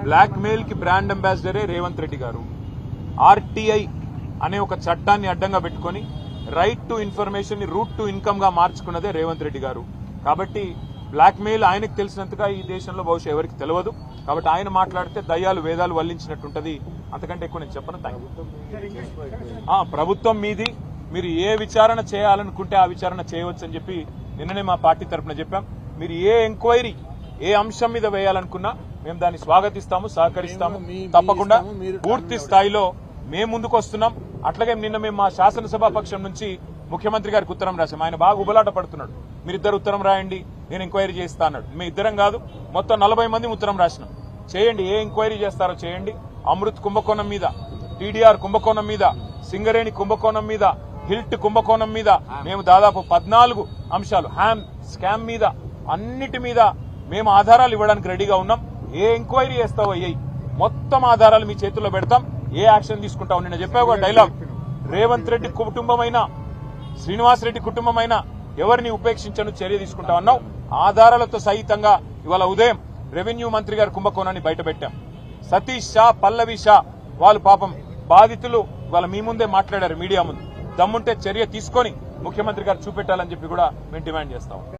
Black mail కి brand అంబాసిడరే Revanth Reddy గారు. RTI అనే ఒక చట్టాన్ని అడ్డంగా పెట్టుకుని రైట్ టు ఇన్ఫర్మేషన్ ని రూట్ టు ఇన్కమ్ గా మార్చుకున్నదే రేవంత్ రెడ్డి గారు. కాబట్టి బ్లాక్ మెయిల్ ఆయనకు తెలిసినంతగా ఈ దేశంలో బహుశా ఎవరికి తెలియదు. కాబట్టి ఆయన మాట్లాడితే దయ్యాలు వేదాలు వల్లించినట్టుంటది. అంతకంటే ఎక్కువ నేను చెప్పను. ప్రభుత్వం మీది, మీరు ఏ విచారణ చేయాలనుకుంటే ఆ విచారణ చేయవచ్చు అని చెప్పి నిన్ననే మా పార్టీ తరఫున చెప్పాం. మీరు ఏ ఎంక్వైరీ ఏ అంశం మీద వేయాలనుకున్నా మేము దాన్ని స్వాగతిస్తాము, సహకరిస్తాము. తప్పకుండా పూర్తి స్థాయిలో మేము ముందుకు వస్తున్నాం. అట్లాగే నిన్న మేము మా శాసనసభా పక్షం నుంచి ముఖ్యమంత్రి గారికి ఉత్తరం రాశాం. ఆయన బాగా ఉబలాట పడుతున్నాడు. మీరిద్దరు ఉత్తరం రాయండి, నేను ఎంక్వైరీ చేస్తా అన్నాడు. మీ ఇద్దరం కాదు, మొత్తం 40 మంది ఉత్తరం రాసినాం. చేయండి, ఏ ఎంక్వైరీ చేస్తారో చేయండి. అమృత్ కుంభకోణం మీద, టీడీఆర్ కుంభకోణం మీద, సింగరేణి కుంభకోణం మీద, హిల్ట్ కుంభకోణం మీద మేము దాదాపు 14 అంశాలు, హ్యామ్ స్కామ్ మీద, అన్నిటి మీద మేము ఆధారాలు ఇవ్వడానికి రెడీగా ఉన్నాం. ఏ ఎంక్వైరీ చేస్తావో అయ్యాయి, మొత్తం ఆధారాలు మీ చేతుల్లో పెడతాం. ఏ యాక్షన్ తీసుకుంటావు? నిన్న చెప్పావు డైలాగ్, రేవంత్ రెడ్డి కుటుంబమైనా శ్రీనివాస్ రెడ్డి కుటుంబమైనా ఎవరిని ఉపేక్షించను, చర్య తీసుకుంటామన్నావు. ఆధారాలతో సహితంగా ఇవాళ ఉదయం రెవెన్యూ మంత్రి గారి కుంభకోణాన్ని బయటపెట్టాం. సతీష్ షా, పల్లవి షా వాళ్ళు పాపం బాధితులు ఇవాళ మీ ముందే మాట్లాడారు మీడియా ముందు. దమ్ముంటే చర్య తీసుకొని ముఖ్యమంత్రి గారు చూపెట్టాలని చెప్పి కూడా మేము డిమాండ్ చేస్తాం.